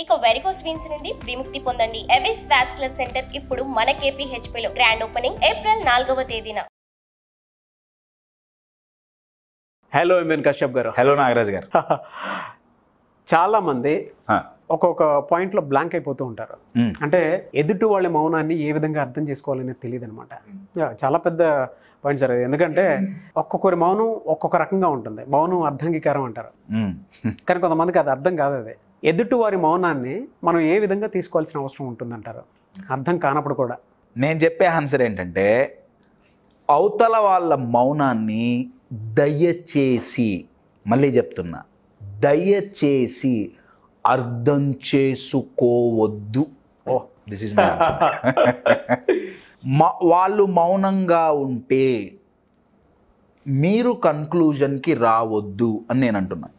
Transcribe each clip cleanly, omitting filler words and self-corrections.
ఇక varicose veins నుండి విముక్తి పొందండి. ఎవిస్ వాస్కులర్ సెంటర్ ఇప్పుడు మన KPHP లో గ్రాండ్ ఓపెనింగ్ ఏప్రిల్ 4వ తేదీన. హలో ఎంఎన్ కశ్యప్ గారు. హలో నాగరాజ్ గారు. చాలా మంది ఒక్కొక్క పాయింట్లో బ్లాంక్ అయిపోతూ ఉంటారు. అంటే ఎదుటి వాళ్ళ మౌనాన్ని ఏ విధంగా అర్థం చేసుకోవాలనేది తెలియదు అనమాట. చాలా పెద్ద పాయింట్ సార్. ఎందుకంటే ఒక్కొక్కరి మౌనం ఒక్కొక్క రకంగా ఉంటుంది. మౌనం అర్థంగీకారం అంటారు, కానీ కొంతమందికి అది అర్థం కాదు. అది ఎదుటి వారి మౌనాన్ని మనం ఏ విధంగా తీసుకోవాల్సిన అవసరం ఉంటుందంటారు, అర్థం కానప్పుడు కూడా? నేను చెప్పే ఆన్సర్ ఏంటంటే, అవతల వాళ్ళ మౌనాన్ని దయచేసి, మళ్ళీ చెప్తున్నా, దయచేసి అర్థం చేసుకోవద్దు. This is my answer. వాళ్ళు మౌనంగా ఉంటే మీరు కన్క్లూజన్కి రావద్దు అని నేను అంటున్నాను.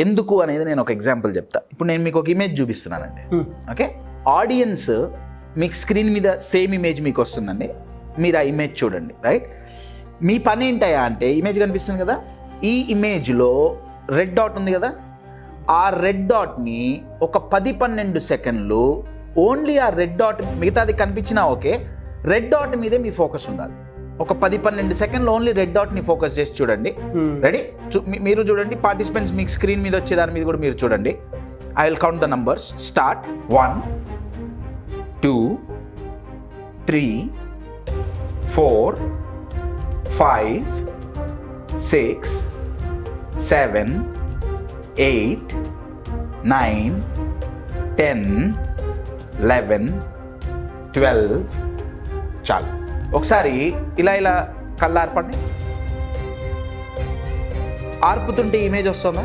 ఎందుకు అనేది నేను ఒక ఎగ్జాంపుల్ చెప్తా. ఇప్పుడు నేను మీకు ఒక ఇమేజ్ చూపిస్తున్నానండి. ఓకే, ఆడియన్స్ మీకు స్క్రీన్ మీద సేమ్ ఇమేజ్ మీకు వస్తుందండి. మీరు ఆ ఇమేజ్ చూడండి, రైట్? మీ పని ఏంటయా అంటే, ఇమేజ్ కనిపిస్తుంది కదా, ఈ ఇమేజ్లో రెడ్ డాట్ ఉంది కదా, ఆ రెడ్ డాట్ని ఒక 10-12 సెకండ్లు ఓన్లీ ఆ రెడ్ డాట్, మిగతాది కనిపించినా ఓకే, రెడ్ డాట్ మీదే మీ ఫోకస్ ఉండాలి. ఒక 10-12 సెకండ్లు ఓన్లీ రెడ్ డాట్ని ఫోకస్ చేసి చూడండి. రెడీ? మీరు చూడండి, పార్టిసిపెంట్స్ మీకు స్క్రీన్ మీద వచ్చే దాని మీద కూడా మీరు చూడండి. I will count the numbers. Start. 1 2 3 4 5 6 7 8 9 10 11 12. చాలు. ఒకసారి ఇలా ఇలా కళ్ళు ఆర్పండి. ఆర్పుతుంటే ఇమేజ్ వస్తుందా?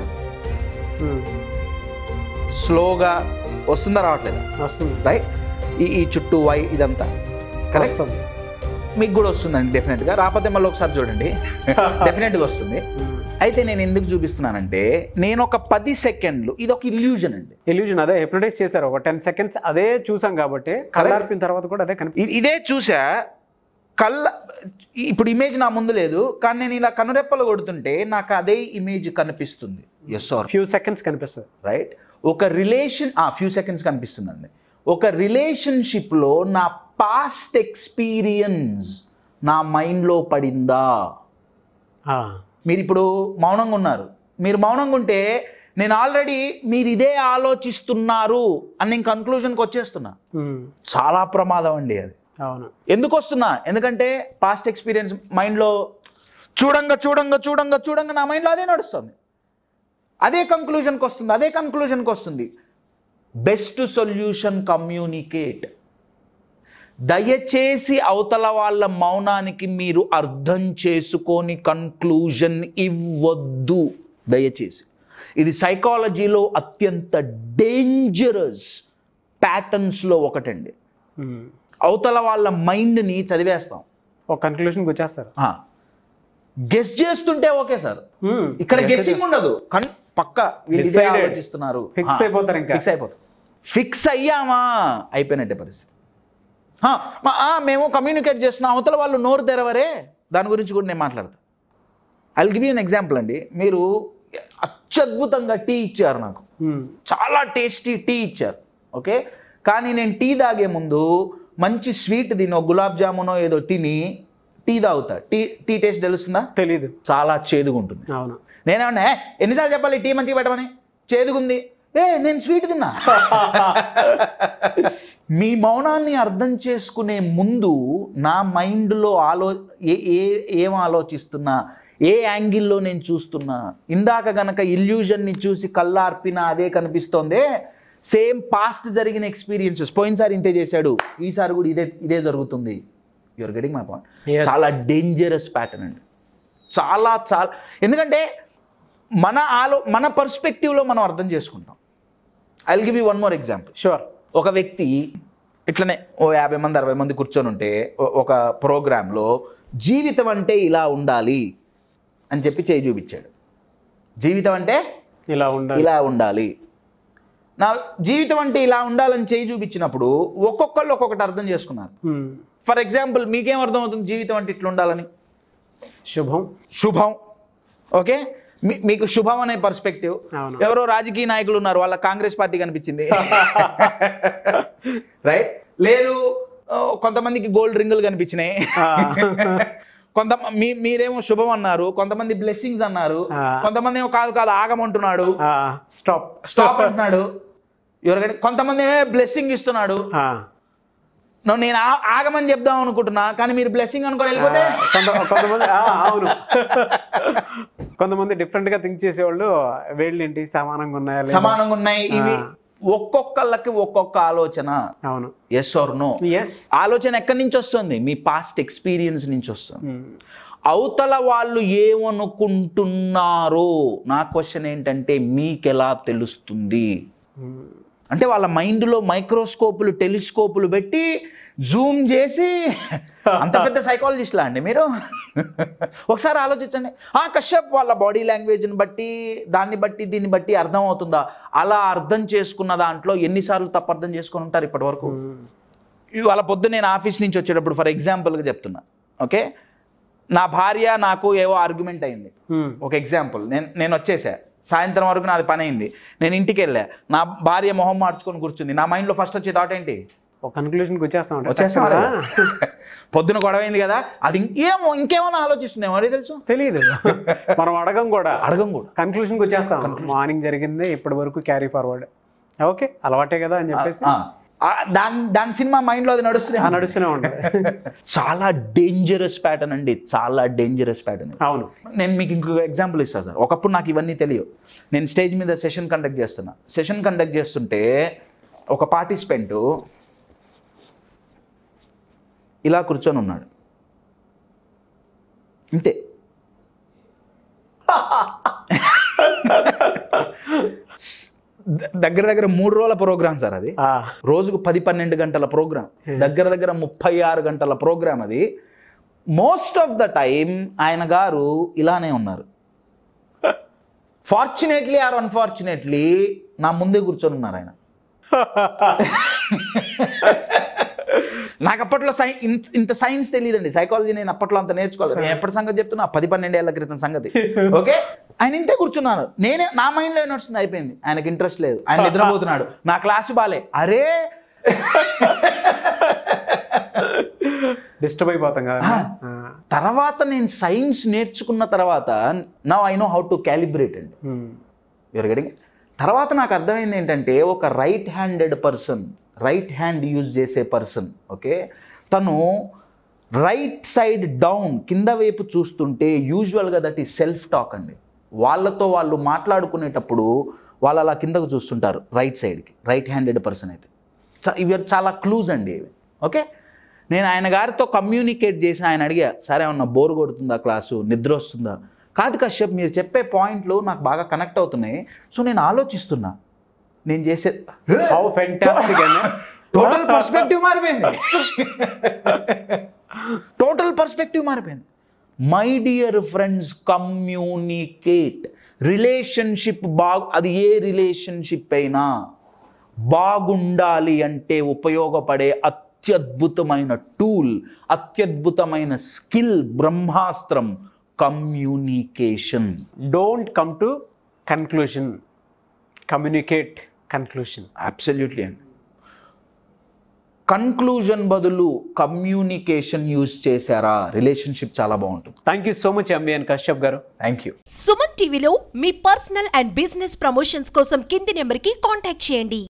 స్లోగా వస్తుందా, రావట్లేదా? వస్తుంది, రైట్? ఈ చుట్టూ వై ఇదంతా కరెక్ట్. మీకు కూడా వస్తుందండి డెఫినెట్గా. రాకపోతే మళ్ళీ ఒకసారి చూడండి, డెఫినెట్గా వస్తుంది. అయితే నేను ఎందుకు చూపిస్తున్నానంటే, నేను ఒక 10 సెకండ్లు, ఇది ఒక ఇల్యూజన్ అండి. ఇల్యూజన్, అదే హిప్నటైజ్ చేశారు. ఒక 10 సెకండ్స్ అదే చూసాం కాబట్టి కళ్ళార్పిన తర్వాత కూడా అదే ఇదే చూసా. ఇప్పుడు ఇమేజ్ నా ముందు లేదు, కానీ నేను ఇలా కనురెప్పలు కొడుతుంటే నాకు అదే ఇమేజ్ కనిపిస్తుంది. ఎస్ ఆర్ ఫ్యూ సెకండ్స్ కనిపిస్తుంది, రైట్? ఒక రిలేషన్ ఫ్యూ సెకండ్స్ కనిపిస్తుందండి. ఒక రిలేషన్షిప్లో నా పాస్ట్ ఎక్స్పీరియన్స్ నా మైండ్లో పడిందా? మీరు ఇప్పుడు మౌనంగా ఉన్నారు. మీరు మౌనంగా ఉంటే నేను ఆల్రెడీ మీరు ఇదే ఆలోచిస్తున్నారు అని నేను కన్క్లూజన్కి వచ్చేస్తున్నా. చాలా ప్రమాదం అండి అది. అవును. ఎందుకు వస్తున్నా? ఎందుకంటే పాస్ట్ ఎక్స్పీరియన్స్ మైండ్లో చూడంగా చూడంగా చూడంగా చూడంగా నా మైండ్లో అదే నడుస్తుంది, అదే కన్క్లూజన్కి వస్తుంది. Best solution communicate. దయచేసి అవతల వాళ్ళ మౌనానికి మీరు అర్థం చేసుకొని కన్క్లూజన్ ఇవ్వద్దు, దయచేసి. ఇది సైకాలజీలో అత్యంత డేంజరస్ ప్యాటర్న్స్లో ఒకటండి. అవతల వాళ్ళ మైండ్ని చదివేస్తాం, ఒక కన్క్లూషన్కి వచ్చేస్తారు. గెస్ చేస్తుంటే ఓకే సార్, ఇక్కడ గెస్సింగ్ ఉండదు, పక్క ఆలోచిస్తున్నారు, ఫిక్స్ అయిపోతారు. ఇంకా ఫిక్స్ అయ్యామా అయిపోయినట్టే పరిస్థితి. మేము కమ్యూనికేట్ చేస్తున్నాం, అవతల వాళ్ళు నోరు తెరవరే, దాని గురించి కూడా నేను మాట్లాడతాను. I will give you an example అండి. మీరు అత్యద్భుతంగా టీ ఇచ్చారు నాకు, చాలా టేస్టీ టీ ఇచ్చారు, ఓకే. కానీ నేను టీ తాగే ముందు మంచి స్వీట్ తిని, గులాబ్ జామునో ఏదో తిని టీ తాగుతా. టీ టేస్ట్ తెలుస్తుందా? తెలీదు, చాలా చేదుగా ఉంటుంది. అవును. నేనేమన్నా ఎన్నిసార్లు చెప్పాలి టీ మంచిగా పెట్టమని? చేదుగుంది, నేను స్వీట్ తిన్నా. మీ మౌనాన్ని అర్థం చేసుకునే ముందు నా మైండ్లో ఏం ఆలోచిస్తున్నా, ఏ యాంగిల్లో నేను చూస్తున్నా, ఇందాక గనక ఇల్యూజన్ని చూసి కళ్ళార్పిన అదే కనిపిస్తోందే, సేమ్ పాస్ట్ జరిగిన ఎక్స్పీరియన్సెస్, పోయినసారి ఇంతే చేశాడు, ఈసారి కూడా ఇదే జరుగుతుంది. You are getting my point? చాలా డేంజరస్ ప్యాటర్న్ అండి, చాలా. ఎందుకంటే మన పర్స్పెక్టివ్లో మనం అర్థం చేసుకుంటాం. I will give you one more example. Sure. ఒక వ్యక్తి ఇట్లనే 50 మంది 60 మంది కూర్చొని ఉంటే ఒక ప్రోగ్రాంలో జీవితం అంటే ఇలా ఉండాలి అని చెప్పి చేయి చూపించాడు. జీవితం అంటే ఇలా ఉండాలి. నా జీవితం అంటే ఇలా ఉండాలని చేయి చూపించినప్పుడు ఒక్కొక్కళ్ళు ఒక్కొక్కటి అర్థం చేసుకున్నారు. ఫర్ ఎగ్జాంపుల్, మీకేం అర్థం అవుతుంది జీవితం అంటే ఇట్లా ఉండాలని? శుభం. ఓకే. మీకు శుభం అనే పర్స్పెక్టివ్. ఎవరో రాజకీయ నాయకులు ఉన్నారు, వాళ్ళ కాంగ్రెస్ పార్టీ కనిపించింది, రైట్? లేదు కొంతమందికి గోల్డ్ రింగులు కనిపించినాయి, మీరేమో శుభం అన్నారు, కొంతమంది బ్లెస్సింగ్స్ అన్నారు, కొంతమంది ఏమో కాదు ఆగమంటున్నాడు, స్టాప్ అంటున్నాడు, ఎవరికైనా కొంతమంది బ్లెస్సింగ్ ఇస్తున్నాడు. నేను ఆగమని చెప్దాం అనుకుంటున్నా, కానీ మీరు బ్లెస్సింగ్ అనుకొని వెళ్ళిపోతే కొంతమంది అవును కొంతమంది డిఫరెంట్ గా థింక్ చేసేవాళ్ళు వేళ్ళు ఏంటి సమానంగా ఉన్నాయి. ఇవి ఒక్కొక్కళ్ళకి ఒక్కొక్క ఆలోచన. అవును, ఎస్ ఆర్ నో? ఆలోచన ఎక్కడి నుంచి వస్తుంది? మీ పాస్ట్ ఎక్స్పీరియన్స్ నుంచి వస్తుంది. అవతల వాళ్ళు ఏమనుకుంటున్నారో నా క్వశ్చన్ ఏంటంటే మీకెలా తెలుస్తుంది? అంటే వాళ్ళ మైండ్లో మైక్రోస్కోపులు టెలిస్కోపులు పెట్టి జూమ్ చేసి అంత పెద్ద సైకాలజిస్ట్లా అండి మీరు? ఒకసారి ఆలోచించండి. కశ్యప్ వాళ్ళ బాడీ లాంగ్వేజ్ని బట్టి దీన్ని బట్టి అర్థం అవుతుందా? అలా అర్థం చేసుకున్న దాంట్లో ఎన్నిసార్లు తప్పు అర్థం చేసుకొని ఉంటారు ఇప్పటి వరకు? వాళ్ళ పొద్దు నేను ఆఫీస్ నుంచి వచ్చేటప్పుడు ఫర్ ఎగ్జాంపుల్గా చెప్తున్నా, ఓకే, నా భార్య నాకు ఏవో ఆర్గ్యుమెంట్ అయింది, ఒక ఎగ్జాంపుల్, నేను వచ్చేసా, సాయంత్రం వరకు నాది పని అయింది, నేను ఇంటికి వెళ్ళా, నా భార్య మొహం మార్చుకొని కూర్చుంది, నా మైండ్లో ఫస్ట్ వచ్చే థాట్ ఏంటి? ఒక కన్క్లూషన్కి వచ్చేస్తాం. పొద్దున గొడవ అయింది కదా, అది ఇంకేమైనా ఆలోచిస్తుందేమో మరి తెలుసు తెలియదు, మనం అడగం కూడా కన్క్లూషన్కి వచ్చేస్తాం. మార్నింగ్ జరిగింది ఇప్పటి వరకు క్యారీ ఫార్వర్డ్, ఓకే అలవాటే కదా అని చెప్పేసి దాని సినిమా మైండ్లో అది నడుస్తూనే ఉంటుంది. చాలా డేంజరస్ ప్యాటర్న్ అండి, చాలా డేంజరస్ ప్యాటర్న్. అవును, నేను మీకు ఇంకొక ఎగ్జాంపుల్ ఇస్తాను సార్. ఒకప్పుడు నాకు ఇవన్నీ తెలియవు. నేను స్టేజ్ మీద సెషన్ కండక్ట్ చేస్తుంటే ఒక పార్టిసిపెంట్ ఇలా కూర్చొని ఉన్నాడు, ఇంతే. దగ్గర 3 రోజుల ప్రోగ్రామ్ సార్ అది. రోజుకు 10-12 గంటల ప్రోగ్రామ్, దగ్గర 36 గంటల ప్రోగ్రామ్ అది. మోస్ట్ ఆఫ్ ద టైం ఆయన గారు ఇలానే ఉన్నారు. ఫార్చునేట్లీ ఆర్ అన్ఫార్చునేట్లీ నా ముందే కూర్చొని ఉన్నారు ఆయన. నాకు అప్పట్లో ఇంత సైన్స్ తెలియదండి, సైకాలజీ నేను అప్పట్లో అంత నేర్చుకోలేదు. నేను ఎప్పటి సంగతి చెప్తున్నా, 10-12 ఏళ్ల క్రితం సంగతి. ఓకే, ఆయన ఇంతే కూర్చున్నారు, నా మైండ్లో నడుస్తుంది, అయిపోయింది. ఆయనకి ఇంట్రెస్ట్ లేదు, ఆయన నిద్రపోతున్నాడు, నా క్లాసు బాలే, అరే డిస్టర్బ్ అయిపోతాం కదా. తర్వాత నేను సైన్స్ నేర్చుకున్న తర్వాత now I know how to calibrate అండి. You're getting? తర్వాత నాకు అర్థమైంది ఏంటంటే, ఒక రైట్ హ్యాండ్ యూజ్ చేసే పర్సన్, ఓకే, తను రైట్ సైడ్ డౌన్ కింద వైపు చూస్తుంటే యూజువల్గా దట్ ఈ సెల్ఫ్ టాక్ అండి. వాళ్ళతో వాళ్ళు మాట్లాడుకునేటప్పుడు వాళ్ళు అలా కిందకు చూస్తుంటారు రైట్ సైడ్కి, రైట్ హ్యాండెడ్ పర్సన్ అయితే. ఇవి చాలా క్లూజ్ అండి ఇవి. ఓకే, నేను ఆయన గారితో కమ్యూనికేట్ చేసి ఆయన అడిగా, సరే ఏమన్నా బోర్ కొడుతుందా క్లాసు, నిద్ర వస్తుందా? కాదు కశ్యప్, మీరు చెప్పే పాయింట్లు నాకు బాగా కనెక్ట్ అవుతున్నాయి, సో నేను ఆలోచిస్తున్నా, నేను చేసే టోటల్ పర్స్పెక్టివ్ మారిపోయింది. My dear friends, communicate. Relationship అది ఏ రిలేషన్షిప్ అయినా బాగుండాలి అంటే ఉపయోగపడే అత్యద్భుతమైన టూల్, అత్యద్భుతమైన స్కిల్, బ్రహ్మాస్త్రం communication. Don't come to conclusion, communicate conclusion. Absolutely అండి. కన్క్లూజన్ బదులు కమ్యూనికేషన్ యూజ్ చేశారా, రిలేషన్షిప్ చాలా బాగుంటుంది. Thank you so much MVN Kashyap garu. Thank you. Suman టీవీలో మీ పర్సనల్ అండ్ బిజినెస్ ప్రమోషన్స్ కోసం కింది నెంబర్కి కాంటాక్ట్ చేయండి.